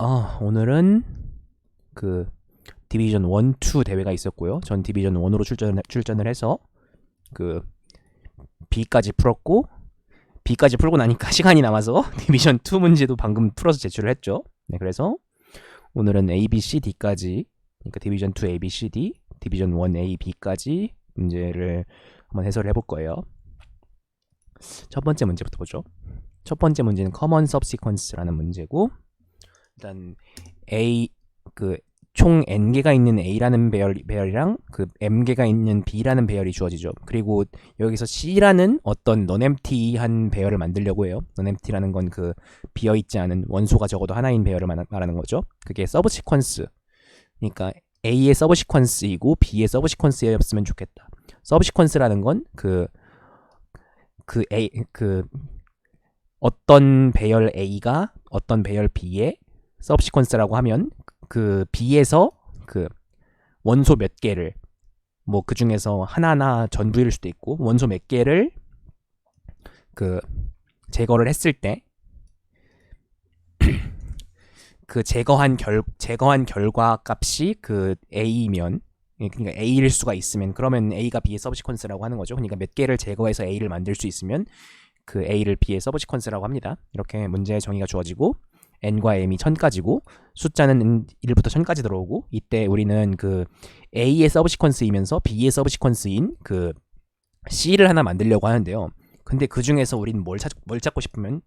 오늘은 그 디비전 1, 2 대회가 있었고요. 전 디비전 1으로 출전을 해서 그 B까지 풀었고 B까지 풀고 나니까 시간이 남아서 디비전 2 문제도 방금 풀어서 제출을 했죠. 네, 그래서 오늘은 A, B, C, D까지 그러니까 디비전 2 A, B, C, D, 디비전 1 A, B까지 문제를 한번 해설을 해볼 거예요. 첫 번째 문제부터 보죠. 첫 번째 문제는 common subsequence라는 문제고 일단 A 총 n개가 있는 A라는 배열이랑 m개가 있는 B라는 배열이 주어지죠. 그리고 여기서 C라는 어떤 non-empty한 배열을 만들려고 해요. non-empty라는 건 비어있지 않은 원소가 적어도 하나인 배열을 말하는 거죠. 그게 서브시퀀스. 그러니까 A의 서브시퀀스이고 B의 서브시퀀스였으면 좋겠다. 서브시퀀스라는 건 어떤 배열 A가 어떤 배열 B의 서브시퀀스라고 하면 B에서 원소 몇 개를 그 중에서 하나나 전부일 수도 있고 원소 몇 개를 제거를 했을 때 제거한 결과 값이 A면 그러니까 A일 수가 있으면 그러면 A가 B의 서브시퀀스라고 하는 거죠. 그러니까 몇 개를 제거해서 A를 만들 수 있으면 A를 B의 서브시퀀스라고 합니다. 이렇게 문제의 정의가 주어지고 n과 m이 1000까지고 숫자는 1부터 1000까지 들어오고 이때 우리는 A의 서브시퀀스이면서 B의 서브시퀀스인 C를 하나 만들려고 하는데요. 근데 그 중에서 우리는 뭘 찾고 싶으면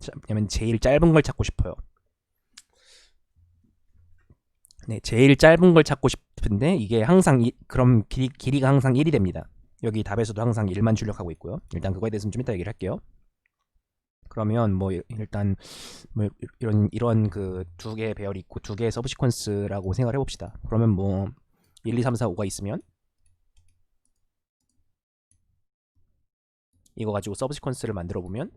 제일 짧은 걸 찾고 싶어요. 네, 제일 짧은 걸 찾고 싶은데 이게 항상 그럼 길이가 항상 1이 됩니다. 여기 답에서도 항상 1만 출력하고 있고요. 일단 그거에 대해서는 좀 이따 얘기를 할게요. 그러면 일단 이런 두 개의 배열이 있고 두 개의 서브시퀀스라고 생각을 해봅시다. 그러면 1, 2, 3, 4, 5가 있으면 이거 가지고 서브시퀀스를 만들어 보면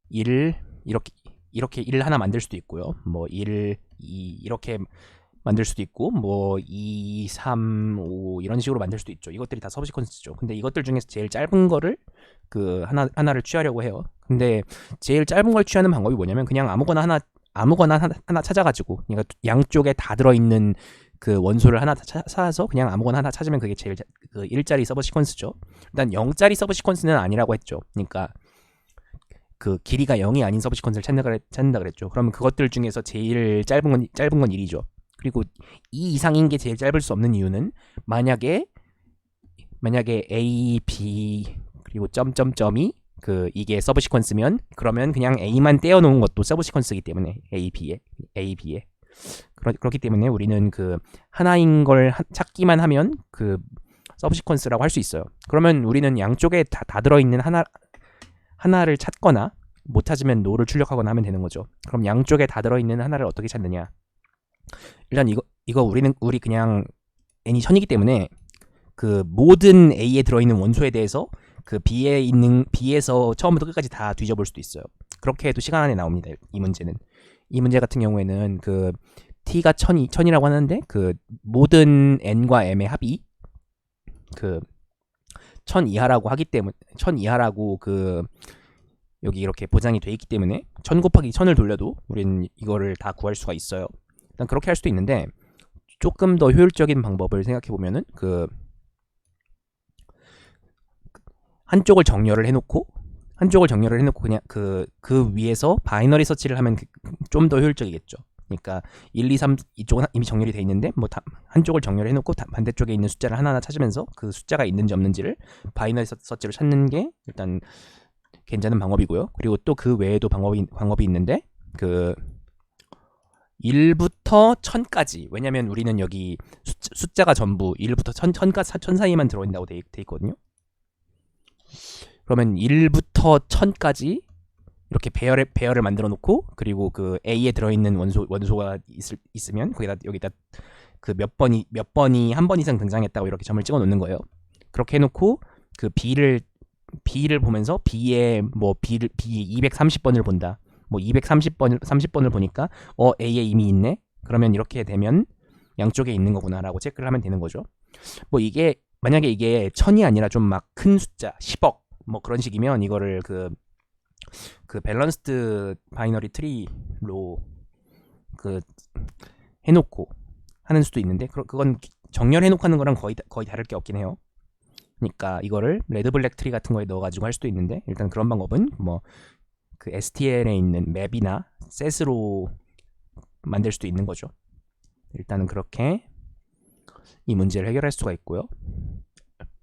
1 이렇게 1 하나 만들 수도 있고요. 1, 2 이렇게 만들 수도 있고 2, 3, 5 이런 식으로 만들 수도 있죠. 이것들이 다 서브시퀀스죠. 근데 이것들 중에서 제일 짧은 거를 하나를 취하려고 해요. 근데 제일 짧은 걸 취하는 방법이 뭐냐면 그냥 아무거나 하나 찾아가지고 그러니까 양쪽에 다 들어있는 원소를 하나 찾아서 그냥 아무거나 하나 찾으면 그게 제일 1짜리 서브시퀀스죠. 일단 0짜리 서브시퀀스는 아니라고 했죠. 그러니까 길이가 0이 아닌 서브시퀀스를 찾는다 그랬죠. 그러면 그것들 중에서 제일 짧은 건 1이죠. 그리고 2 이상인 게 제일 짧을 수 없는 이유는 만약에 A, B 그리고 점점점이 이게 서브시퀀스면 그러면 그냥 A만 떼어놓은 것도 서브시퀀스이기 때문에 A, B에 그렇기 때문에 우리는 하나인 걸 찾기만 하면 서브시퀀스라고 할 수 있어요. 그러면 우리는 양쪽에 다 들어있는 하나를 찾거나 못 찾으면 no를 출력하거나 하면 되는 거죠. 그럼 양쪽에 다 들어있는 하나를 어떻게 찾느냐? 일단 우리 그냥 n이 1000이기 때문에 모든 A에 들어있는 원소에 대해서 B에서 처음부터 끝까지 다 뒤져볼 수도 있어요. 그렇게 해도 시간 안에 나옵니다. 이 문제는. 이 문제 같은 경우에는 T가 1000이라고 하는데 모든 N과 M의 합이 1000 이하라고 하기 때문에 1000 이하라고 여기 이렇게 보장이 돼 있기 때문에 1000 곱하기 1000을 돌려도 우리는 이거를 다 구할 수가 있어요. 일단 그렇게 할 수도 있는데 조금 더 효율적인 방법을 생각해 보면은 한쪽을 정렬을 해놓고 그냥 위에서 바이너리 서치를 하면 좀 더 효율적이겠죠. 그러니까 1, 2, 3 이쪽은 이미 정렬이 돼 있는데 한쪽을 정렬해 놓고 반대쪽에 있는 숫자를 하나하나 찾으면서 그 숫자가 있는지 없는지를 바이너리 서치로 찾는 게 일단 괜찮은 방법이고요. 그리고 또 그 외에도 방법이 있는데 1부터 1000까지 왜냐면 우리는 여기 숫자가 전부 1부터 1000 사이에만 들어있다고 돼 있거든요. 그러면 1부터 1000까지 이렇게 배열을 만들어 놓고 그리고 A에 들어있는 원소가 있으면 여기다 몇 번이 한 번 이상 등장했다고 이렇게 점을 찍어 놓는 거예요. 그렇게 해놓고 B를 보면서 B의 B 230번을 본다. 230번을 보니까 A에 이미 있네. 그러면 이렇게 되면 양쪽에 있는 거구나라고 체크를 하면 되는 거죠. 이게 만약에 이게 1000이 아니라 좀 막 큰 숫자 10억 그런 식이면 이거를 그 밸런스드 바이너리 트리로 그 해놓고 하는 수도 있는데 그건 정렬해놓고 하는 거랑 거의 다를 게 없긴 해요. 그러니까 이거를 레드 블랙 트리 같은 거에 넣어가지고 할 수도 있는데 일단 그런 방법은 뭐 그 STL에 있는 맵이나 셋으로 만들 수도 있는 거죠. 일단은 그렇게 이 문제를 해결할 수가 있고요.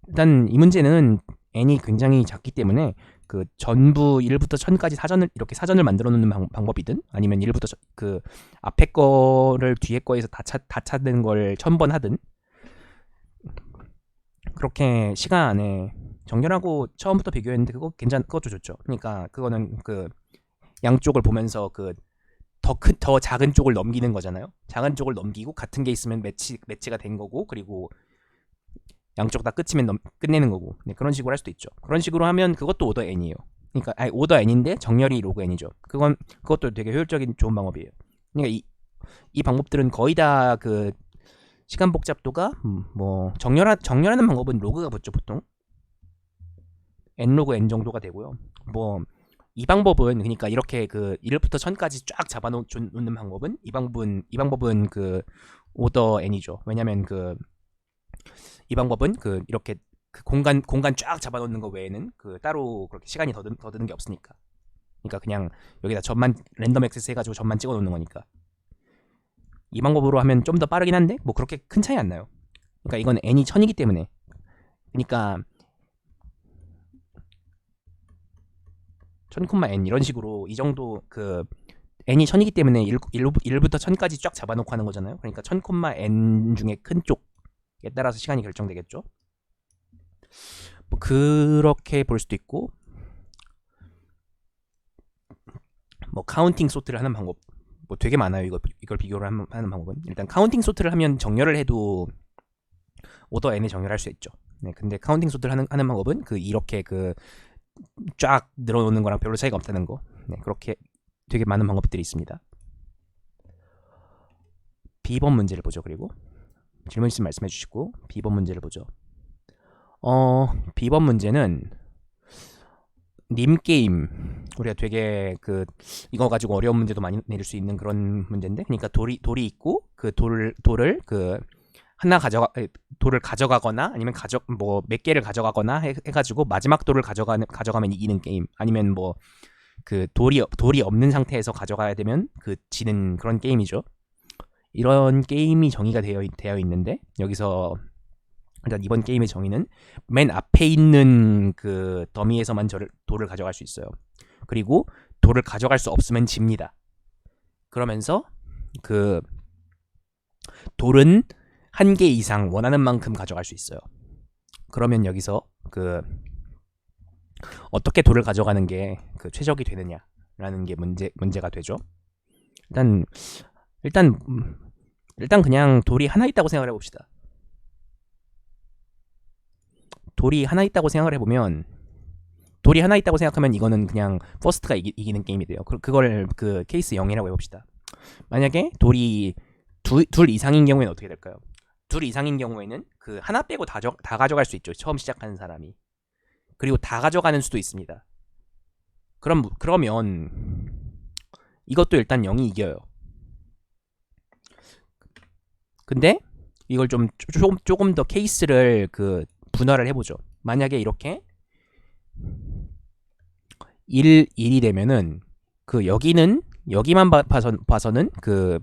일단 이 문제는 n이 굉장히 작기 때문에 그 전부 1부터 1000까지 사전을 만들어 놓는 방법이든 아니면 1부터 그 앞에 거를 뒤에 거에서 다 찾는 걸 1000번 하든 그렇게 시간 안에 정렬하고 처음부터 비교했는데 그것도 좋죠. 그러니까 그거는 그 양쪽을 보면서 그 더 작은 쪽을 넘기는 거잖아요. 작은 쪽을 넘기고 같은 게 있으면 매치가 된 거고 그리고 양쪽 다 끝이면 끝내는 거고 네, 그런 식으로 할 수도 있죠. 그런 식으로 하면 그것도 오더 n이에요. 그러니까 오더 n인데 정렬이 로그 n이죠. 그것도 되게 효율적인 좋은 방법이에요. 그러니까 이 방법들은 거의 다 그 시간 복잡도가 뭐 정렬하는 방법은 로그가 붙죠 보통. n 로그 n 정도가 되고요. 뭐 이 방법은 그러니까 이렇게 그 1부터 1000까지 쫙 잡아놓는 방법은 이 방법은 그 오더 n이죠. 왜냐면 그 이 방법은 그 이렇게 그 공간 쫙 잡아놓는 거 외에는 그 따로 그렇게 시간이 더 드는 게 없으니까. 그러니까 그냥 여기다 점만 랜덤 액세스 해가지고 점만 찍어 놓는 거니까. 이 방법으로 하면 좀 더 빠르긴 한데 뭐 그렇게 큰 차이 안 나요. 그러니까 이건 n이 1000이기 때문에. 그러니까 1000, 이런 식으로 이 정도 그 n이 1000이기 때문에 1부터 1000까지 쫙 잡아놓고 하는 거잖아요. 그러니까 1000, n 중에 큰 쪽에 따라서 시간이 결정되겠죠. 뭐 그렇게 볼 수도 있고 뭐 카운팅 소트를 하는 방법 뭐 되게 많아요. 이걸 비교를 하는 방법은 일단 카운팅 소트를 하면 정렬을 해도 오더 n에 정렬할 수 있죠. 네, 근데 카운팅 소트를 하는 방법은 그 이렇게 그 쫙 늘어놓는 거랑 별로 차이가 없다는 거. 네, 그렇게 되게 많은 방법들이 있습니다. B번 문제를 보죠. 그리고 질문 있으면 말씀해 주시고 B번 문제를 보죠. B번 문제는 님 게임 우리가 되게 그 이거 가지고 어려운 문제도 많이 내릴 수 있는 그런 문제인데 그러니까 돌이 있고 그 돌을 그 하나 돌을 가져가거나 아니면 뭐 몇 개를 가져가거나 해가지고 마지막 돌을 가져가면 이기는 게임 아니면 뭐 그 돌이 없는 상태에서 가져가야 되면 그 지는 그런 게임이죠. 이런 게임이 정의가 되어 있는데 여기서 일단 이번 게임의 정의는 맨 앞에 있는 그 더미에서만 돌을 가져갈 수 있어요. 그리고 돌을 가져갈 수 없으면 집니다. 그러면서 그 돌은 한 개 이상 원하는 만큼 가져갈 수 있어요. 그러면 여기서 그 어떻게 돌을 가져가는 게 그 최적이 되느냐라는 게 문제가 되죠. 일단 그냥 돌이 하나 있다고 생각을 해봅시다. 돌이 하나 있다고 생각을 해보면 돌이 하나 있다고 생각하면 이거는 그냥 퍼스트가 이기는 게임이 돼요. 그걸 그 케이스 0이라고 해봅시다. 만약에 돌이 둘 이상인 경우에는 어떻게 될까요? 둘 이상인 경우에는 그 하나 빼고 다 가져갈 수 있죠. 처음 시작하는 사람이. 그리고 다 가져가는 수도 있습니다. 그러면 이것도 일단 0이 이겨요. 근데 이걸 조금 더 케이스를 그 분할을 해보죠. 만약에 이렇게 1이 되면은 그 여기만 봐서는 그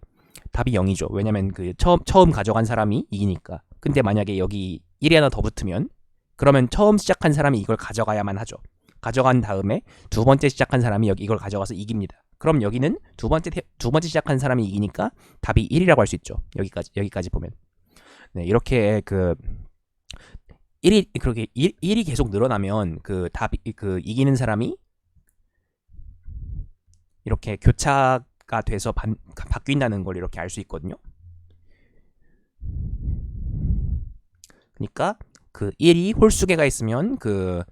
답이 0이죠. 왜냐면 그 처음 가져간 사람이 이기니까. 근데 만약에 여기 1이 하나 더 붙으면 그러면 처음 시작한 사람이 이걸 가져가야만 하죠. 가져간 다음에 두 번째 시작한 사람이 이걸 가져가서 이깁니다. 그럼 여기는 두 번째 시작한 사람이 이기니까 답이 1이라고 할 수 있죠. 여기까지 보면. 네, 이렇게 그 1이 계속 늘어나면 그 답이 그 이기는 사람이 이렇게 교차가 돼서 바뀐다는 걸 이렇게 알 수 있거든요. 그러니까 그 1이 홀수개가 있으면 그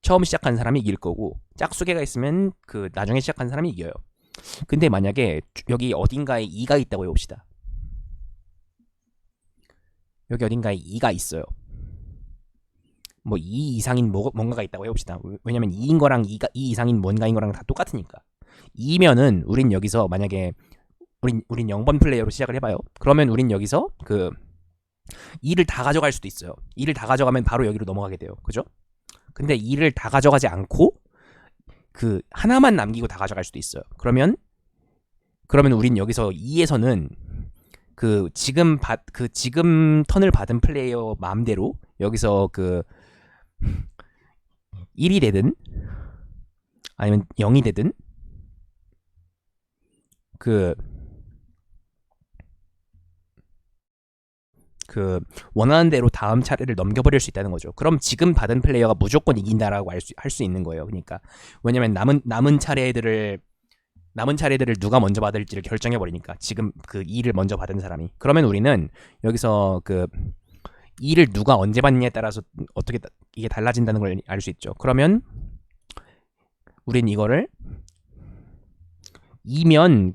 처음 시작한 사람이 이길 거고 짝수개가 있으면 그 나중에 시작한 사람이 이겨요. 근데 만약에 여기 어딘가에 2가 있다고 해봅시다. 여기 어딘가에 2가 있어요. 뭐 2 이상인 뭔가가 있다고 해봅시다. 왜냐면 2인 거랑 2 이상인 뭔가인 거랑 다 똑같으니까. 2면은 우린 여기서 만약에 우린 0번 플레이어로 시작을 해봐요. 그러면 우린 여기서 그 2를 다 가져갈 수도 있어요. 2를 다 가져가면 바로 여기로 넘어가게 돼요. 그죠? 근데 2를 다 가져가지 않고 그 하나만 남기고 다 가져갈 수도 있어요. 그러면 우린 여기서 2에서는 그 지금 턴을 받은 플레이어 마음대로 여기서 그 1이 되든 아니면 0이 되든 그 원하는 대로 다음 차례를 넘겨버릴 수 있다는 거죠. 그럼 지금 받은 플레이어가 무조건 이긴다라고 할 수 있는 거예요. 그러니까 왜냐면 남은 차례들을 누가 먼저 받을지를 결정해 버리니까 지금 그 2를 먼저 받은 사람이. 그러면 우리는 여기서 그 2를 누가 언제 받느냐에 따라서 어떻게 이게 달라진다는 걸 알 수 있죠. 그러면 우린 이거를 2면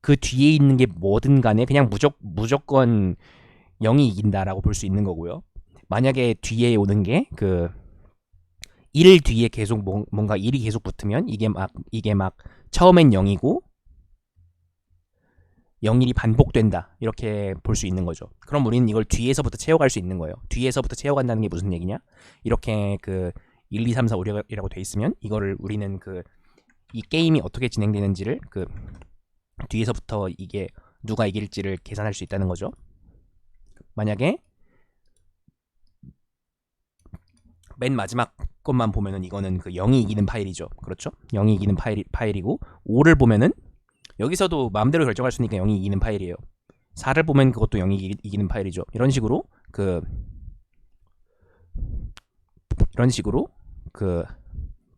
그 뒤에 있는 게 뭐든 간에 그냥 무조건 0이 이긴다라고 볼 수 있는 거고요. 만약에 뒤에 오는 게 그 1 뒤에 계속 뭔가 1이 계속 붙으면 이게 막 처음엔 0이고 0일이 반복된다 이렇게 볼 수 있는 거죠. 그럼 우리는 이걸 뒤에서부터 채워갈 수 있는 거예요. 뒤에서부터 채워간다는 게 무슨 얘기냐? 이렇게 그 1, 2, 3, 4, 5, 6이라고 돼 있으면 이거를 우리는 그 이 게임이 어떻게 진행되는지를 그 뒤에서부터 이게 누가 이길지를 계산할 수 있다는 거죠. 만약에 맨 마지막 것만 보면은 이거는 그 0이 이기는 파일이죠. 그렇죠? 0이 이기는 파일이고 5를 보면은 여기서도 마음대로 결정할 수 있으니까 0이 이기는 파일이에요. 4를 보면 그것도 0이 이기는 파일이죠. 이런 식으로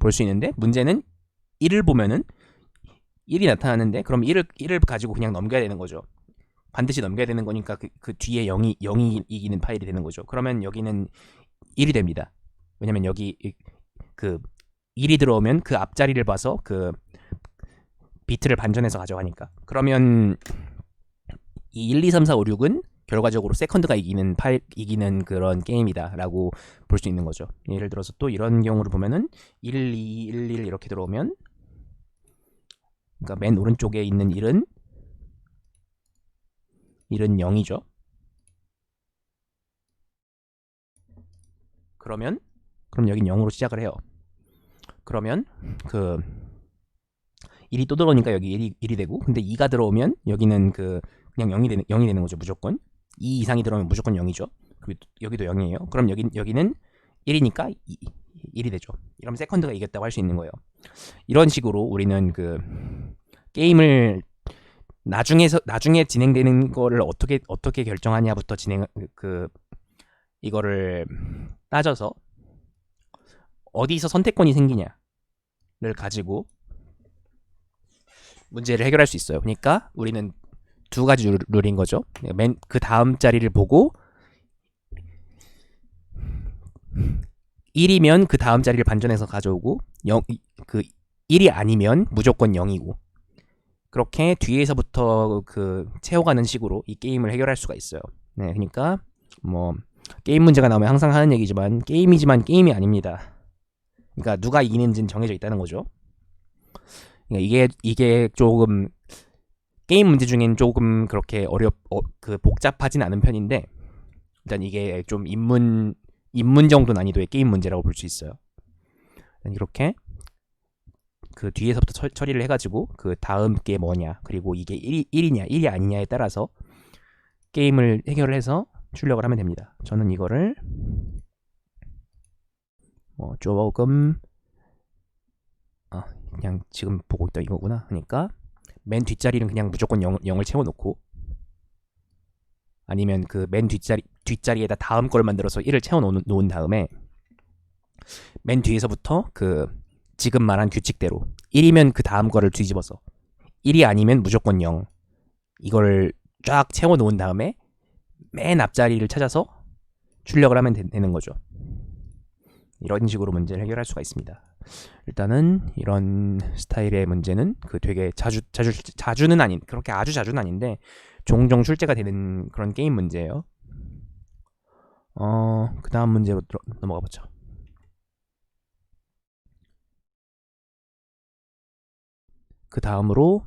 볼 수 있는데 문제는 1을 보면은 1이 나타나는데 그럼 1을 가지고 그냥 넘겨야 되는 거죠. 반드시 넘겨야 되는 거니까 그 뒤에 0이 이기는 파일이 되는 거죠. 그러면 여기는 1이 됩니다. 왜냐면 여기 그 1이 들어오면 그 앞자리를 봐서 그 비트를 반전해서 가져가니까. 그러면 이 1, 2, 3, 4, 5, 6은 결과적으로 세컨드가 이기는 그런 게임이다라고 볼 수 있는 거죠. 예를 들어서 또 이런 경우를 보면은 1, 2, 1, 1 이렇게 들어오면 그러니까 맨 오른쪽에 있는 1은 0이죠. 그럼 여긴 0으로 시작을 해요. 그러면 그 1이 또 들어오니까 여기 1이 되고 근데 2가 들어오면 여기는 그냥 0이 되는 거죠. 무조건 2 이상이 들어오면 무조건 0이죠. 그리고 여기도 0이에요. 그럼 여기는 1이니까 1이 되죠. 이러면 세컨드가 이겼다고 할 수 있는 거예요. 이런 식으로 우리는 그 게임을 나중에 진행되는 거를 어떻게 결정하냐부터 이거를 따져서 어디서 선택권이 생기냐를 가지고 문제를 해결할 수 있어요. 그러니까 우리는 두 가지 룰인 거죠. 그 다음 자리를 보고 1이면 그 다음 자리를 반전해서 가져오고 1이 아니면 무조건 0이고 그렇게 뒤에서부터 채워가는 식으로 이 게임을 해결할 수가 있어요. 네, 그러니까 뭐 게임 문제가 나오면 항상 하는 얘기지만 게임이지만 게임이 아닙니다. 그러니까 누가 이기는지는 정해져 있다는 거죠. 그러니까 이게 조금 게임 문제 중엔 조금 그렇게 복잡하진 않은 편인데 일단 이게 좀 입문 정도 난이도의 게임 문제라고 볼 수 있어요. 이렇게 그 뒤에서부터 처리를 해가지고 그 다음 게 뭐냐 그리고 이게 1이냐 1이 아니냐에 따라서 게임을 해결을 해서 출력을 하면 됩니다. 저는 이거를 조금 그냥 지금 보고 있다 이거구나 하니까 맨 뒷자리는 그냥 무조건 0을 채워놓고 아니면 그 맨 뒷자리에다 다음 걸 만들어서 1을 채워놓은 다음에 맨 뒤에서부터 그 지금 말한 규칙대로 1이면 그 다음 거를 뒤집어서 1이 아니면 무조건 0 이걸 쫙 채워놓은 다음에 맨 앞자리를 찾아서 출력을 하면 되는 거죠. 이런 식으로 문제를 해결할 수가 있습니다. 일단은 이런 스타일의 문제는 되게 자주는 아닌 그렇게 아주 자주는 아닌데 종종 출제가 되는 그런 게임 문제예요. 그 다음 문제로 넘어가 보죠. 그 다음으로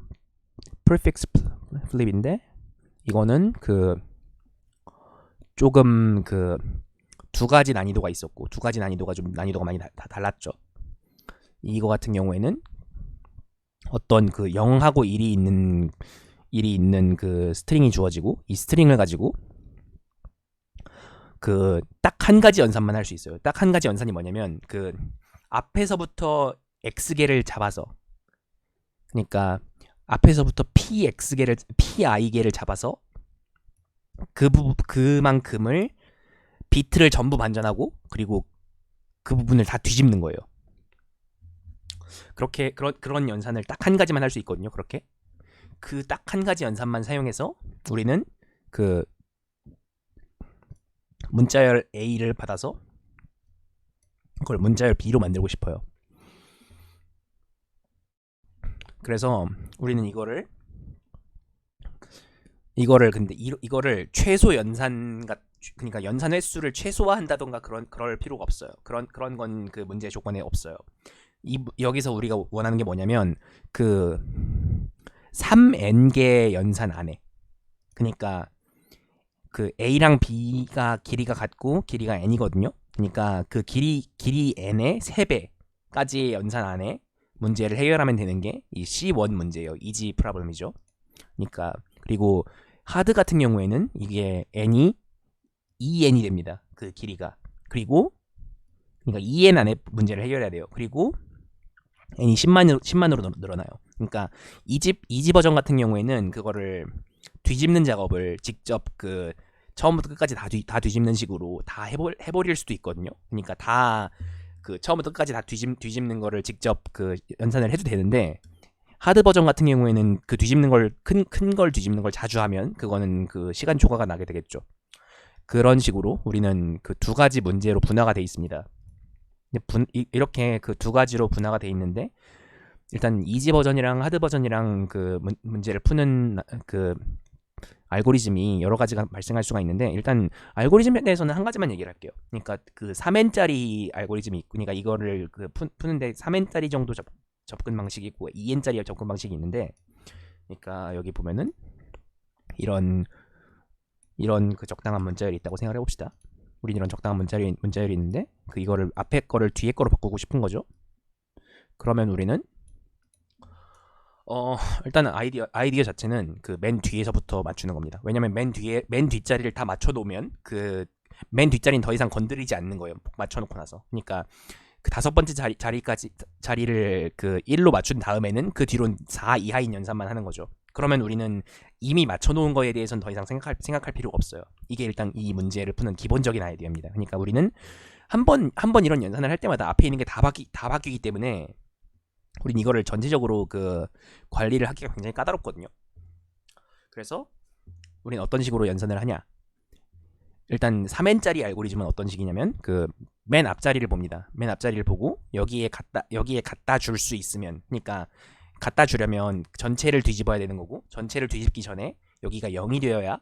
prefix flip인데 이거는 그 조금 그 두 가지 난이도가 있었고 두 가지 난이도가 좀 난이도가 많이 다 달랐죠. 이거 같은 경우에는 어떤 그 0하고 1이 있는 그 스트링이 주어지고 이 스트링을 가지고 그 딱 한 가지 연산만 할 수 있어요. 딱 한 가지 연산이 뭐냐면 그 앞에서부터 x개를 잡아서 그러니까 앞에서부터 pi개를 잡아서 그만큼을 비트를 전부 반전하고 그리고 그 부분을 다 뒤집는 거예요. 그렇게 그런 연산을 딱 한 가지만 할 수 있거든요. 그렇게 그 딱 한 가지 연산만 사용해서 우리는 그 문자열 A를 받아서 그걸 문자열 B로 만들고 싶어요. 그래서 우리는 이거를 근데 이거를 최소 연산 그러니까 연산 횟수를 최소화한다던가 그럴 필요가 없어요. 그런 건 그 문제 조건에 없어요. 여기서 우리가 원하는 게 뭐냐면 그 3n개 연산 안에 그러니까 그 A랑 B가 길이가 같고 길이가 n이거든요. 그러니까 그 길이 n의 3배까지의 연산 안에 문제를 해결하면 되는 게 이 C1 문제예요. 이지 프로블럼이죠. 그러니까 그리고 하드 같은 경우에는 이게 n이 2n이 됩니다. 그 길이가. 그리고 그러니까 2n 안에 문제를 해결해야 돼요. 그리고 n이 10만으로 늘어나요. 그러니까 이지 버전 같은 경우에는 그거를 뒤집는 작업을 직접 그 처음부터 끝까지 다 뒤집는 식으로 다 해버릴 수도 있거든요. 그러니까 다 그 처음부터 끝까지 다 뒤집는 거를 직접 그 연산을 해도 되는데 하드 버전 같은 경우에는 그 뒤집는 걸 큰 걸 뒤집는 걸 자주 하면 그거는 그 시간 초과가 나게 되겠죠. 그런 식으로 우리는 그 두 가지 문제로 분화가 돼 있습니다. 이렇게 그 두 가지로 분화가 돼 있는데 일단 이지 버전이랑 하드 버전이랑 그 문제를 푸는 그 알고리즘이 여러 가지가 발생할 수가 있는데 일단 알고리즘에 대해서는 한 가지만 얘기를 할게요. 그러니까 그 3n짜리 알고리즘이 있고 그러니까 이거를 그 푸는데 3n짜리 정도 접근 방식이 있고 2n짜리 접근 방식이 있는데 그러니까 여기 보면은 이런 그 적당한 문자열이 있다고 생각을 해봅시다. 우린 이런 적당한 문자열이 있는데 그 이거를 앞에 거를 뒤에 거로 바꾸고 싶은 거죠. 그러면 우리는 일단은 아이디어 자체는 그 맨 뒤에서부터 맞추는 겁니다. 왜냐면 맨 뒷자리를 다 맞춰 놓으면 그 맨 뒷자리는 더 이상 건드리지 않는 거예요. 맞춰 놓고 나서. 그러니까 그 다섯 번째 자리를 그 1로 맞춘 다음에는 그 뒤로는 4 이하인 연산만 하는 거죠. 그러면 우리는 이미 맞춰 놓은 거에 대해서는 더 이상 생각할 필요가 없어요. 이게 일단 이 문제를 푸는 기본적인 아이디어입니다. 그러니까 우리는 한 번 이런 연산을 할 때마다 앞에 있는 게 다 바뀌기 때문에 우린 이거를 전체적으로 그 관리를 하기가 굉장히 까다롭거든요. 그래서 우린 어떤 식으로 연산을 하냐? 일단 3n짜리 알고리즘은 어떤 식이냐면 그 맨 앞자리를 봅니다. 맨 앞자리를 보고 여기에 갖다 줄 수 있으면 그러니까 갖다 주려면 전체를 뒤집어야 되는 거고 전체를 뒤집기 전에 여기가 0이 되어야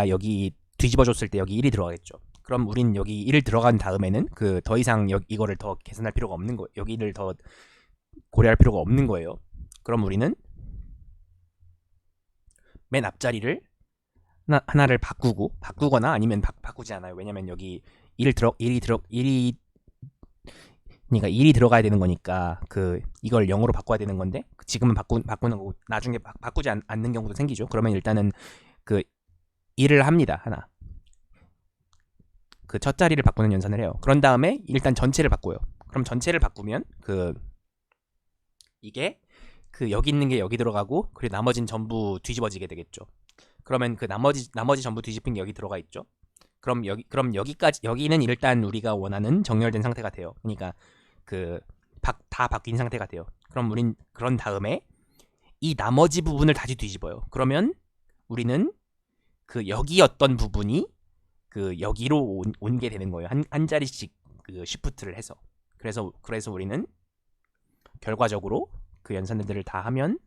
여기 뒤집어줬을 때 여기 1이 들어가겠죠. 그럼 우린 여기 1을 들어간 다음에는 그 더 이상 이거를 더 계산할 필요가 없는 거예요. 여기를 더 고려할 필요가 없는 거예요. 그럼 우리는 맨 앞자리를 하나를 바꾸거나 아니면 바꾸지 않아요. 왜냐면 여기 1이 그러니까 1이 들어가야 되는 거니까 그 이걸 0으로 바꿔야 되는 건데 지금은 바꾸는 거고 나중에 바꾸지 않는 경우도 생기죠. 그러면 일단은 그 1을 합니다. 하나. 그 첫 자리를 바꾸는 연산을 해요. 그런 다음에 일단 전체를 바꿔요. 그럼 전체를 바꾸면 그 이게 그 여기 있는 게 여기 들어가고 그리고 나머지는 전부 뒤집어지게 되겠죠. 그러면 그 나머지 전부 뒤집힌 게 여기 들어가 있죠. 그럼 여기는 일단 우리가 원하는 정렬된 상태가 돼요. 그러니까 그 다 바뀐 상태가 돼요. 그럼 우린 그런 다음에 이 나머지 부분을 다시 뒤집어요. 그러면 우리는 그 여기였던 부분이 그 여기로 온 게 되는 거예요. 한 자리씩 그 시프트를 해서. 그래서 우리는 결과적으로 그 연산들을 다 하면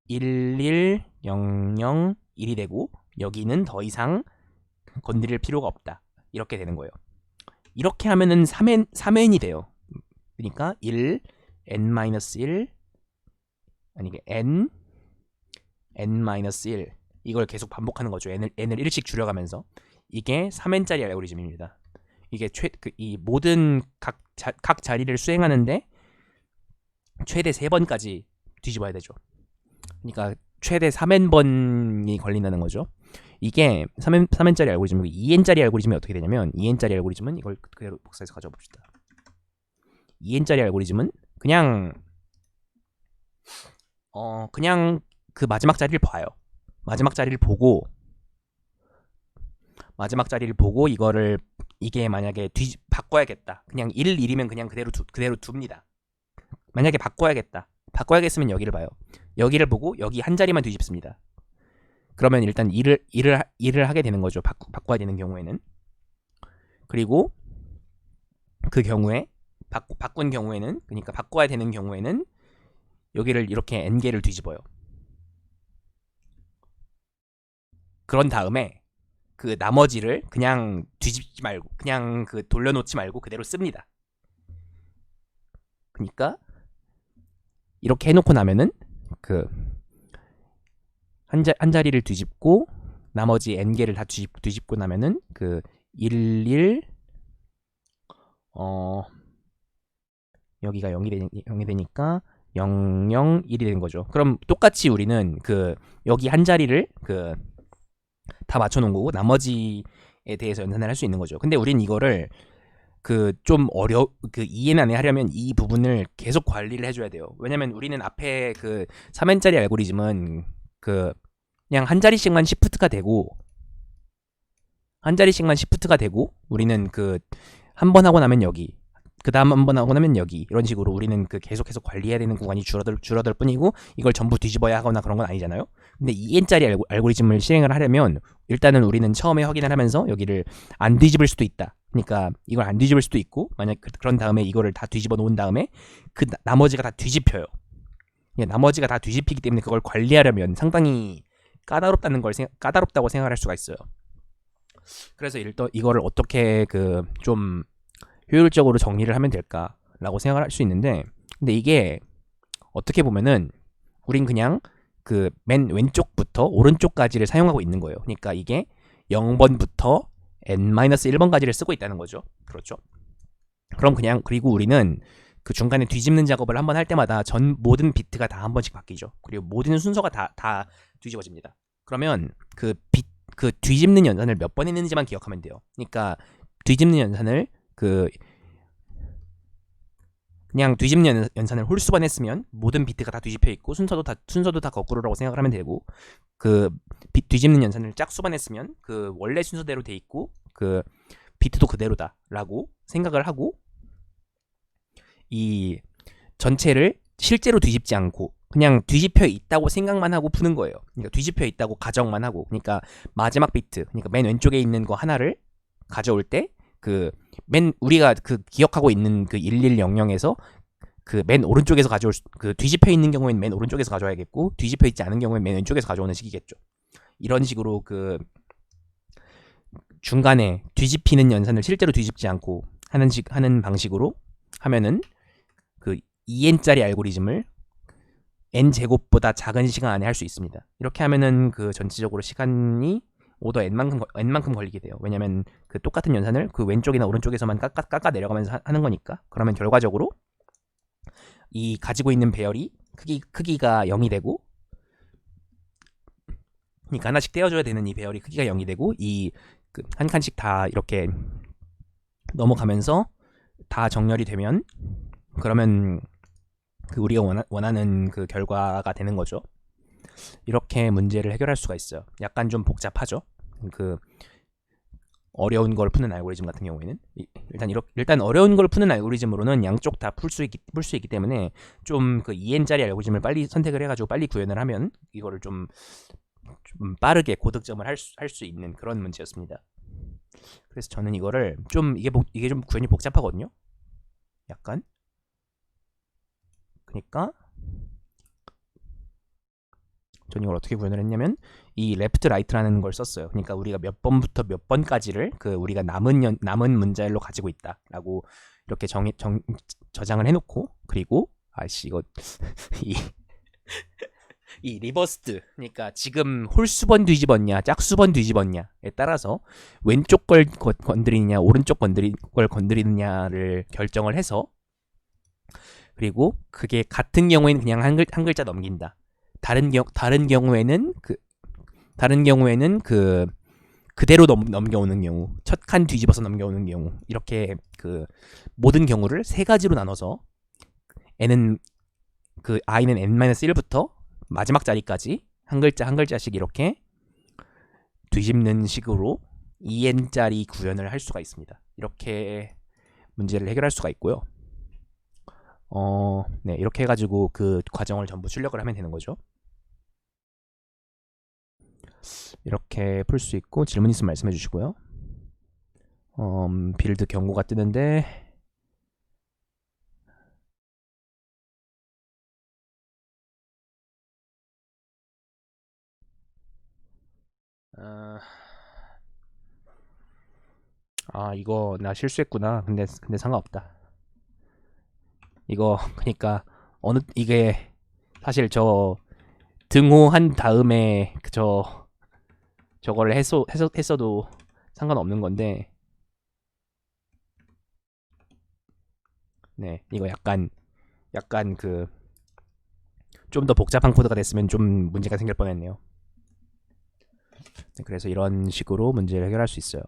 1, 1, 0, 0, 1이 되고 여기는 더 이상 건드릴 필요가 없다. 이렇게 되는 거예요. 이렇게 하면은 3n이 돼요. 그러니까 1, n-1 아니 이게 n-1 이걸 계속 반복하는 거죠. n을 1씩 줄여가면서. 이게 3n짜리 알고리즘입니다. 이게 이 모든 각 자리를 수행하는데 최대 3번까지 뒤집어야 되죠. 그러니까 최대 3n번이 걸린다는 거죠. 이게 3n짜리 알고리즘이고 2n짜리 알고리즘이 어떻게 되냐면 2n짜리 알고리즘은 이걸 그대로 복사해서 가져와 봅시다. 2n짜리 알고리즘은 그냥 그 마지막 자리를 봐요. 마지막 자리를 보고 이거를 이게 만약에 바꿔야겠다. 그냥 1이면 그냥 그대로 둡니다. 만약에 바꿔야겠으면 여기를 봐요. 여기를 보고 여기 한 자리만 뒤집습니다. 그러면 일단 일을 하게 되는 거죠. 바꿔야 되는 경우에는. 그리고 그 경우에 바꾼 경우에는 그러니까 바꿔야 되는 경우에는 여기를 이렇게 n개를 뒤집어요. 그런 다음에 그 나머지를 그냥 뒤집지 말고 그냥 그 돌려놓지 말고 그대로 씁니다. 그러니까 이렇게 해놓고 나면은 그 한 자리를 뒤집고 나머지 n개를 다 뒤집고 나면은 그 11 여기가 0이 되니까 001이 되는 거죠. 그럼 똑같이 우리는 그 여기 한 자리를 그 다 맞춰놓은 거고 나머지에 대해서 연산을 할 수 있는 거죠. 근데 우린 이거를 그 좀 그 2n 안에 하려면 이 부분을 계속 관리를 해줘야 돼요. 왜냐면 우리는 앞에 그 3n짜리 알고리즘은 그 그냥 한 자리씩만 시프트가 되고 우리는 그 한 번 하고 나면 여기 그 다음 한 번 하고 나면 여기 이런 식으로 우리는 그 계속해서 관리해야 되는 구간이 줄어들 뿐이고 이걸 전부 뒤집어야 하거나 그런 건 아니잖아요. 근데 2n짜리 알고리즘을 실행을 하려면 일단은 우리는 처음에 확인을 하면서 여기를 안 뒤집을 수도 있다. 그러니까 이걸 안 뒤집을 수도 있고 만약 그런 다음에 이거를 다 뒤집어 놓은 다음에 그 나머지가 다 뒤집혀요. 나머지가 다 뒤집히기 때문에 그걸 관리하려면 상당히 까다롭다고 생각할 수가 있어요. 그래서 이거를 어떻게 그 좀 효율적으로 정리를 하면 될까라고 생각을 할 수 있는데 근데 이게 어떻게 보면은 우린 그냥 그 맨 왼쪽부터 오른쪽까지를 사용하고 있는 거예요. 그러니까 이게 0번부터 n-1번까지를 쓰고 있다는 거죠. 그렇죠? 그럼 그냥 그리고 우리는 그 중간에 뒤집는 작업을 한번 할 때마다 모든 비트가 다 한 번씩 바뀌죠. 그리고 모든 순서가 다 뒤집어집니다. 그러면 그 뒤집는 연산을 몇 번 했는지만 기억하면 돼요. 그러니까 뒤집는 연산을 그냥 뒤집는 연산을 홀수번 했으면 모든 비트가 다 뒤집혀 있고 순서도 다 거꾸로라고 생각을 하면 되고 그 뒤집는 연산을 짝수번 했으면 그 원래 순서대로 돼 있고 그 비트도 그대로다라고 생각을 하고 이 전체를 실제로 뒤집지 않고 그냥 뒤집혀 있다고 생각만 하고 푸는 거예요. 그러니까 뒤집혀 있다고 가정만 하고 그러니까 마지막 비트 그러니까 맨 왼쪽에 있는 거 하나를 가져올 때 우리가 그 기억하고 있는 그 1100에서 그 맨 오른쪽에서 그 뒤집혀 있는 경우에는 맨 오른쪽에서 가져와야겠고 뒤집혀 있지 않은 경우에는 맨 왼쪽에서 가져오는 식이겠죠. 이런 식으로 그 중간에 뒤집히는 연산을 실제로 뒤집지 않고 하는 방식으로 하면은 그 2n짜리 알고리즘을 n제곱보다 작은 시간 안에 할 수 있습니다. 이렇게 하면은 그 전체적으로 시간이 오더 n만큼 걸리게 돼요. 왜냐면 그 똑같은 연산을 그 왼쪽이나 오른쪽에서만 깎아 내려가면서 하는 거니까. 그러면 결과적으로 이 가지고 있는 배열이 크기가 0이 되고 그러니까 하나씩 떼어줘야 되는 이 배열이 크기가 0이 되고 이 한 칸씩 다 이렇게 넘어가면서 다 정렬이 되면 그러면 그 우리가 원하는 그 결과가 되는 거죠. 이렇게 문제를 해결할 수가 있어요. 약간 좀 복잡하죠. 그 어려운 걸 푸는 알고리즘 같은 경우에는 일단 어려운 걸 푸는 알고리즘으로는 양쪽 다 풀 수 있기 때문에 좀 그 2n짜리 알고리즘을 빨리 선택을 해가지고 빨리 구현을 하면 이거를 좀 빠르게 고득점을 할 수 있는 그런 문제였습니다. 그래서 저는 이거를 좀 이게 좀 구현이 복잡하거든요. 약간 그러니까 전 이걸 어떻게 구현을 했냐면 이 레프트 라이트라는 걸 썼어요. 그러니까 우리가 몇 번부터 몇 번까지를 그 우리가 남은 문자열로 가지고 있다라고 이렇게 저장을 해놓고 그리고 아이씨 이거 이, 이 리버스드 그러니까 지금 홀수번 뒤집었냐 짝수번 뒤집었냐에 따라서 왼쪽 걸 건드리느냐 오른쪽 걸 건드리느냐를 결정을 해서 그리고 그게 같은 경우에는 그냥 한 글자 넘긴다. 다른 경우에는 그대로 넘겨오는 경우, 첫 칸 뒤집어서 넘겨오는 경우 이렇게 그 모든 경우를 세 가지로 나눠서 n은 그 i는 n-1부터 마지막 자리까지 한 글자씩 이렇게 뒤집는 식으로 2n짜리 구현을 할 수가 있습니다. 이렇게 문제를 해결할 수가 있고요. 네, 이렇게 해가지고 그 과정을 전부 출력을 하면 되는 거죠. 이렇게 풀 수 있고 질문 있으면 말씀해 주시고요. 빌드 경고가 뜨는데 이거 나 실수했구나. 근데 상관없다. 이거 그러니까 이게 사실 저 등호한 다음에 저거를 했어도 상관없는 건데 네 이거 약간 그 좀 더 복잡한 코드가 됐으면 좀 문제가 생길 뻔했네요. 네, 그래서 이런 식으로 문제를 해결할 수 있어요.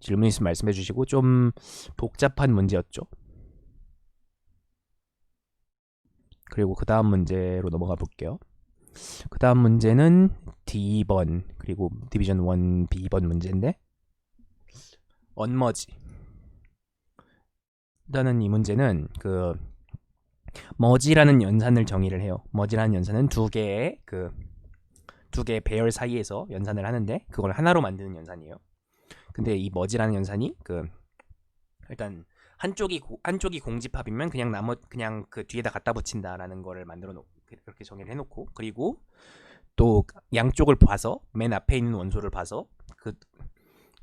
질문 있으면 말씀해 주시고 좀 복잡한 문제였죠. 그리고 그 다음 문제로 넘어가 볼게요. 그 다음 문제는 D번 그리고 디비전 1 B번 문제인데 언머지. 일단은 이 문제는 그 머지라는 연산을 정의를 해요. 머지라는 연산은 두 개의 배열 사이에서 연산을 하는데 그걸 하나로 만드는 연산이에요. 근데 이 머지라는 연산이 일단 한쪽이 공집합이면 그냥 그 뒤에다 갖다 붙인다라는 거를 만들어 놓고 그렇게 정의를 해놓고 그리고 또 양쪽을 봐서 맨 앞에 있는 원소를 봐서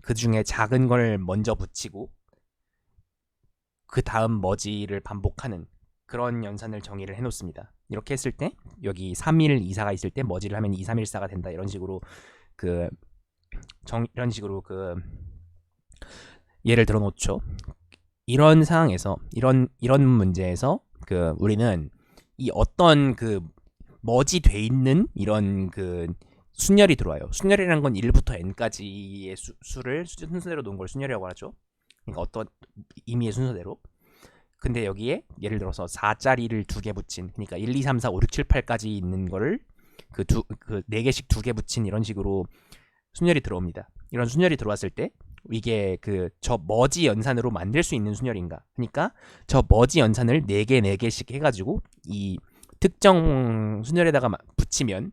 그 중에 작은 걸 먼저 붙이고 그 다음 머지를 반복하는 그런 연산을 정의를 해놓습니다. 이렇게 했을 때 여기 3.124가 있을 때 머지를 하면 2314가 된다. 이런 식으로 예를 들어 놓죠. 이런 상황에서 이런 문제에서 우리는 이 어떤 머지 돼 있는 이런 순열이 들어와요. 순열이라는 건 1부터 n까지의 수를 순서대로 놓은 걸 순열이라고 하죠. 그러니까 어떤 의미의 순서대로. 근데 여기에 예를 들어서 4짜리를 2개 붙인, 그러니까 1, 2, 3, 4, 5, 6, 7, 8까지 있는 거를 4개씩 2개 붙인 이런 식으로 순열이 들어옵니다. 이런 순열이 들어왔을 때 이게 저 머지 연산으로 만들 수 있는 순열인가? 그러니까 저 머지 연산을 4개씩 해가지고 이 특정 순열에다가 붙이면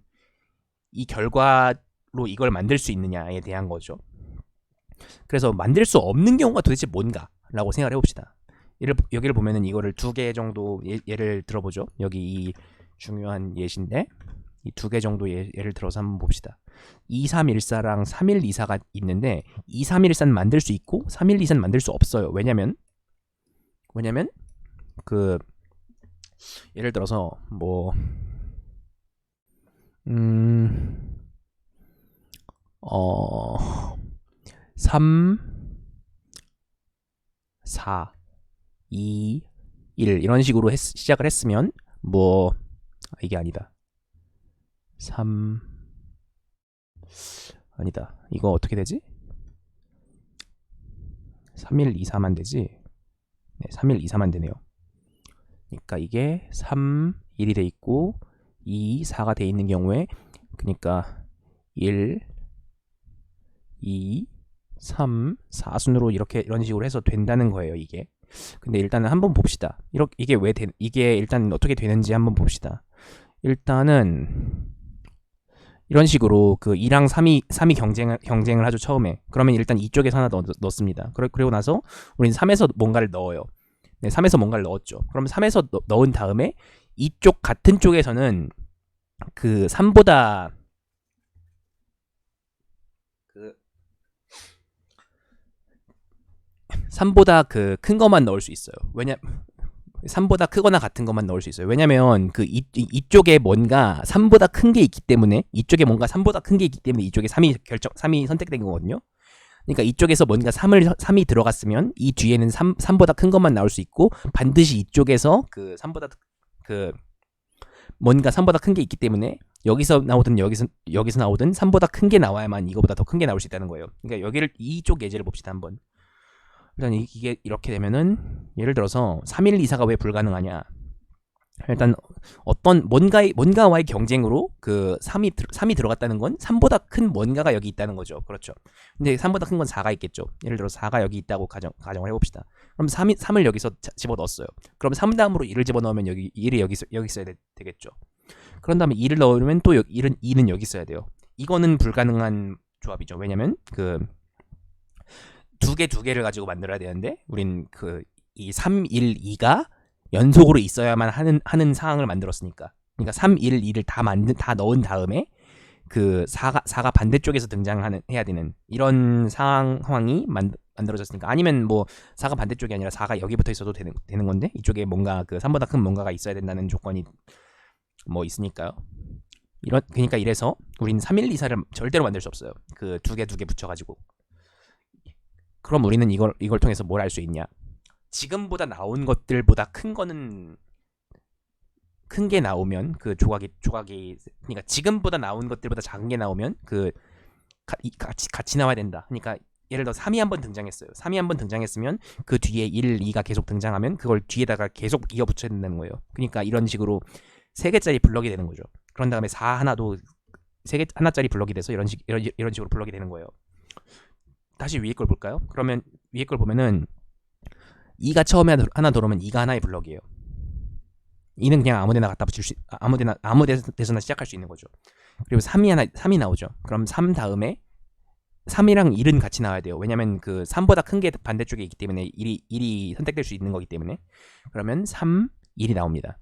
이 결과로 이걸 만들 수 있느냐에 대한 거죠. 그래서 만들 수 없는 경우가 도대체 뭔가라고 생각을 해봅시다. 여기를 보면은 이거를 2개 정도 예를 들어보죠. 여기 이 중요한 예시인데 이 2개 정도 예를 들어서 한번 봅시다. 2314랑 3124가 있는데 2314는 만들 수 있고 3124는 만들 수 없어요. 왜냐면 예를 들어서 3 4 2 1 이런 식으로 시작을 했으면 이게 아니다. 3 아니다. 이거 어떻게 되지? 3124만 되지? 네, 3124만 되네요. 그러니까 이게 3, 1이 돼 있고 2, 4가 돼 있는 경우에 그러니까 1, 2, 3, 4 순으로 이런 식으로 해서 된다는 거예요, 이게. 근데 일단은 한번 봅시다. 이게 일단 어떻게 되는지 한번 봅시다. 일단은 이런 식으로 2랑 3이 경쟁을 하죠, 처음에. 그러면 일단 이쪽에서 하나 넣습니다. 그리고 나서 우리는 3에서 뭔가를 넣어요. 네, 3에서 뭔가를 넣었죠. 그럼 3에서 넣은 다음에 이쪽 같은 쪽에서는 3보다 3보다 큰 것만 넣을 수 있어요. 3보다 크거나 같은 것만 넣을 수 있어요. 왜냐면 그 이쪽에 뭔가 3보다 큰 게 있기 때문에, 이쪽에 뭔가 3보다 큰 게 있기 때문에 이쪽에 3이 선택된 거거든요. 그러니까 이쪽에서 뭔가 3이 들어갔으면 이 뒤에는 3보다 큰 것만 나올 수 있고, 반드시 이쪽에서 그 3보다 그 뭔가 3보다 큰 게 있기 때문에 여기서 나오든 여기서 나오든 3보다 큰 게 나와야만 이거보다 더 큰 게 나올 수 있다는 거예요. 그러니까 여기를 이쪽 예제를 봅시다 한번. 일단 이게 이렇게 되면은 예를 들어서 312사가 왜 불가능하냐? 일단 어떤 뭔가와의 경쟁으로 그 3이 들어갔다는 건 3보다 큰 뭔가가 여기 있다는 거죠. 그렇죠. 근데 3보다 큰 건 4가 있겠죠. 예를 들어 4가 여기 있다고 가정을 해봅시다. 그럼 3을 여기서 집어넣었어요. 그럼 3 다음으로 2를 집어넣으면 여기 1이 여기 있어야 되겠죠. 그런 다음에 2를 넣으면 또 2는 여기 있어야 돼요. 이거는 불가능한 조합이죠. 왜냐면 그 두 개를 가지고 만들어야 되는데 우린 그 이 3, 1, 2가 연속으로 있어야만 하는 상황을 만들었으니까. 그러니까 3, 1, 2를 다 넣은 다음에 그 4가 반대쪽에서 해야 되는 이런 상황이 만들어졌으니까. 아니면 뭐 4가 반대쪽이 아니라 4가 여기 붙어 있어도 되는 건데, 이쪽에 뭔가 그 3보다 큰 뭔가가 있어야 된다는 조건이 뭐 있으니까요. 그러니까 이래서 우리는 3, 1, 2, 4를 절대로 만들 수 없어요. 그 두 개 붙여가지고. 그럼 우리는 이걸 통해서 뭘 알 수 있냐? 지금보다 나온 것들보다 큰 거는 큰 게 나오면 그 조각이 그러니까 지금보다 나온 것들보다 작은 게 나오면 그 같이 나와야 된다. 그러니까 예를 들어 3이 한번 등장했어요. 3이 한번 등장했으면 그 뒤에 1, 2가 계속 등장하면 그걸 뒤에다가 계속 이어 붙여야 된다는 거예요. 그러니까 이런 식으로 3개짜리 블럭이 되는 거죠. 그런 다음에 4 하나도 3개 하나짜리 블럭이 돼서 이런 식으로 블럭이 되는 거예요. 다시 위에 걸 볼까요? 그러면 위에 걸 보면은 2가 처음에 하나 들어오면 2가 하나의 블럭이에요. 2는 그냥 아무데나 갖다 붙일 아무 데서나 시작할 수 있는 거죠. 그리고 3이 나오죠. 그럼 3 다음에 3이랑 1은 같이 나와야 돼요. 왜냐면 그 3보다 큰 게 반대쪽에 있기 때문에 1이 선택될 수 있는 거기 때문에. 그러면 3, 1이 나옵니다.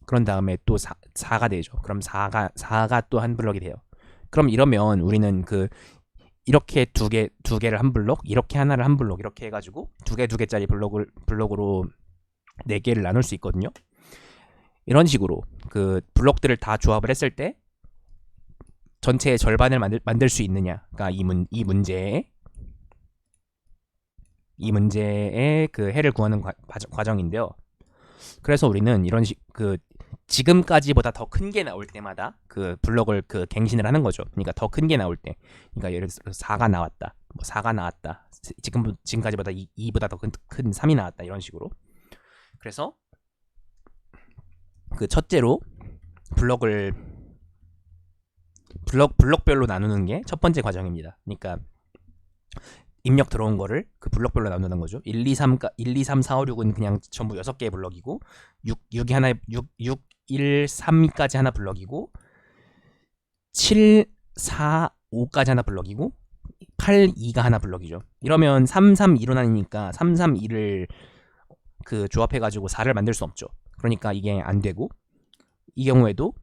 그런 다음에 또 4가 되죠. 그럼 4가 또 한 블럭이 돼요. 그럼 이러면 우리는 그 이렇게 두 개를 한 블럭, 이렇게 하나를 한 블럭, 이렇게 해가지고 두 개짜리 블럭으로 4개를 나눌 수 있거든요. 이런 식으로 그 블럭들을 다 조합을 했을 때 전체의 절반을 만들 수 있느냐가 이 문제의 그 해를 구하는 과정인데요. 그래서 우리는 이런 그 지금까지보다 더 큰 게 나올 때마다 그 블럭을 그 갱신을 하는 거죠. 그러니까 더 큰 게 나올 때, 그러니까 예를 들어서 4가 나왔다, 뭐 4가 나왔다, 지금까지보다 2보다 더 큰 3이 나왔다, 이런 식으로. 그래서 그 첫째로 블럭별로 나누는 게 첫 번째 과정입니다. 그러니까 입력 들어온 거를 그 블럭별로 나누는 거죠. 1, 2, 3, 4, 5, 6은 그냥 전부 6개의 블럭이고 6이 하나 6, 1, 3까지 하나 블럭이고 7, 4, 5까지 하나 블럭이고 8, 2가 하나 블럭이죠. 이러면 3, 3, 2로 나뉘니까 3, 3, 2를 그 조합해가지고 4를 만들 수 없죠. 그러니까 이게 안 되고, 이 경우에도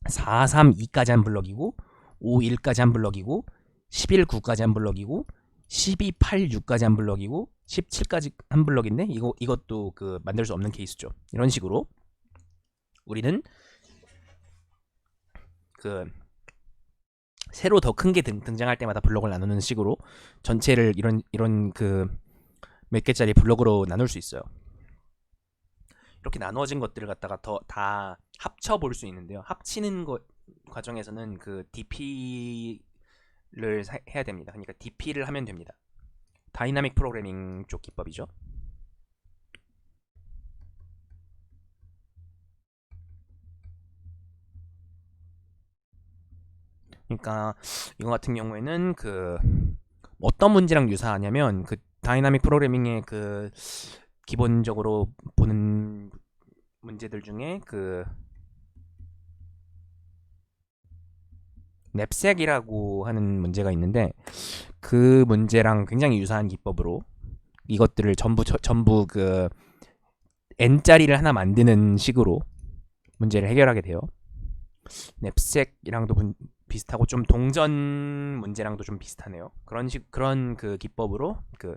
4, 3, 2까지 한 블럭이고 5, 1까지 한 블럭이고 11, 9까지 한 블럭이고 12, 8, 6까지 한 블럭이고 17까지 한 블럭인데 이것도 그 만들 수 없는 케이스죠. 이런 식으로 우리는 그 새로 더 큰 게 등장할 때마다 블럭을 나누는 식으로 전체를 이런 그 몇 개짜리 블럭으로 나눌 수 있어요. 이렇게 나누어진 것들을 갖다가 다 합쳐 볼 수 있는데요. 합치는 과정에서는 그 DP를 해야 됩니다. 그러니까 DP를 하면 됩니다. 다이나믹 프로그래밍 쪽 기법이죠. 그러니까 이거 같은 경우에는 그 어떤 문제랑 유사하냐면 그 다이나믹 프로그래밍의 그 기본적으로 보는 문제들 중에 그 냅색이라고 하는 문제가 있는데, 그 문제랑 굉장히 유사한 기법으로 이것들을 전부 그 n자리를 하나 만드는 식으로 문제를 해결하게 돼요. 냅색이랑도 비슷하고 좀 동전 문제랑도 좀 비슷하네요. 그런 그 기법으로 그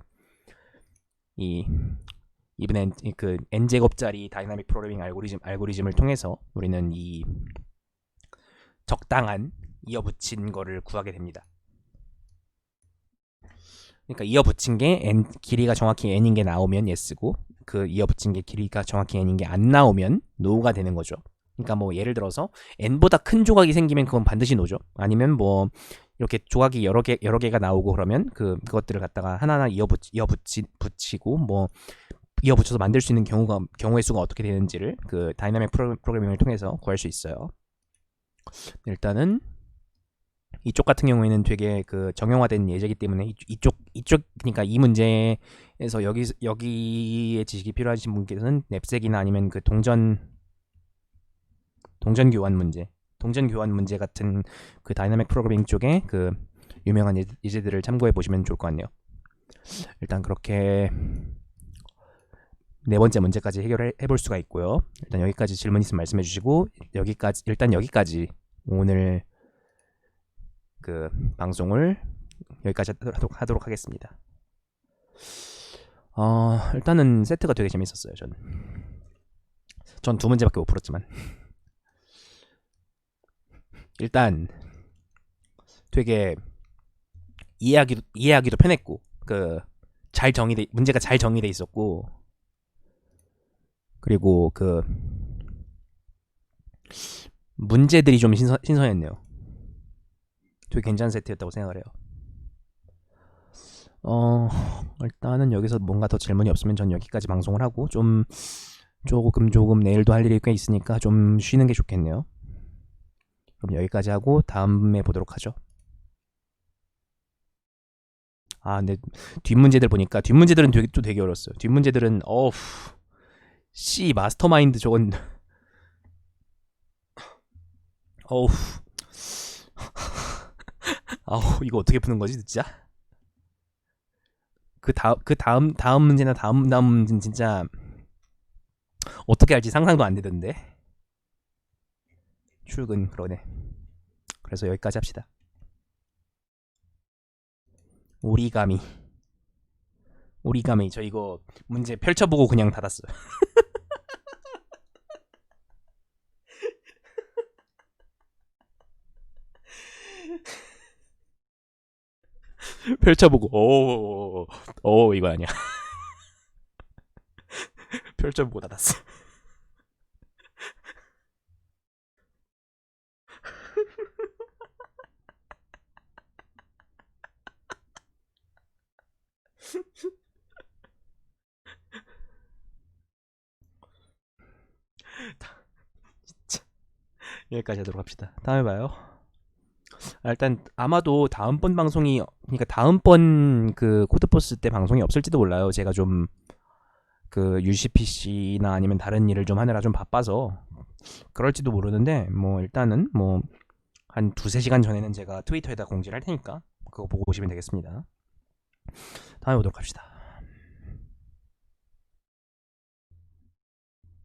이번엔 그 n제곱짜리 다이나믹 프로그래밍 알고리즘을 통해서 우리는 이 적당한 이어붙인 거를 구하게 됩니다. 그러니까 이어붙인 게 n 길이가 정확히 n인 게 나오면 yes고 그 이어붙인 게 길이가 정확히 n인 게 안 나오면 no가 되는 거죠. 그러니까 뭐 예를 들어서 n보다 큰 조각이 생기면 그건 반드시 no죠. 아니면 뭐 이렇게 조각이 여러 개가 나오고 그러면 그것들을 갖다가 하나하나 붙이고 뭐 이어붙여서 만들 수 있는 경우의 수가 어떻게 되는지를 그 다이나믹 프로그래밍을 통해서 구할 수 있어요. 일단은 이쪽 같은 경우에는 되게 그 정형화된 예제이기 때문에 이쪽 그러니까 이 문제에서 여기에 지식이 필요하신 분께서는 냅색이나 아니면 그 동전 교환 문제 같은 그 다이나믹 프로그래밍 쪽에 그 유명한 예제들을 참고해 보시면 좋을 것 같네요. 일단 그렇게 네 번째 문제까지 해결해 볼 수가 있고요. 일단 여기까지 질문 있으면 말씀해 주시고 여기까지 오늘 그 방송을 여기까지 하도록 하겠습니다. 일단은 세트가 되게 재밌었어요. 전 두 문제밖에 못 풀었지만 일단 되게 이해하기도 편했고 그 문제가 잘 정의돼 있었고 그리고 그 문제들이 좀 신선했네요. 되게 괜찮은 세트였다고 생각을 해요. 일단은 여기서 뭔가 더 질문이 없으면 전 여기까지 방송을 하고 조금 내일도 할 일이 꽤 있으니까 좀 쉬는 게 좋겠네요. 그럼 여기까지 하고 다음에 보도록 하죠. 근데 뒷문제들 보니까 뒷문제들은 되게 어려웠어요. 뒷문제들은 C 마스터마인드 저건 이거 어떻게 푸는 거지 진짜? 다음 문제나 다음 문제는 진짜 어떻게 할지 상상도 안 되던데. 출근 그러네. 그래서 여기까지 합시다. 오리가미 저 이거 문제 펼쳐보고 그냥 닫았어요. 펼쳐보고 이거 아니야. 펼쳐보고 닫았어. 진짜 여기까지 하도록 합시다. 다음에 봐요. 일단 아마도 다음번 방송이 그러니까 다음번 그 코드포스 때 방송이 없을지도 몰라요. 제가 좀 그 UCPC나 아니면 다른 일을 좀 하느라 좀 바빠서 그럴지도 모르는데 뭐 일단은 뭐 한 2-3시간 전에는 제가 트위터에다 공지를 할 테니까 그거 보고 오시면 되겠습니다. 다음에 보도록 합시다.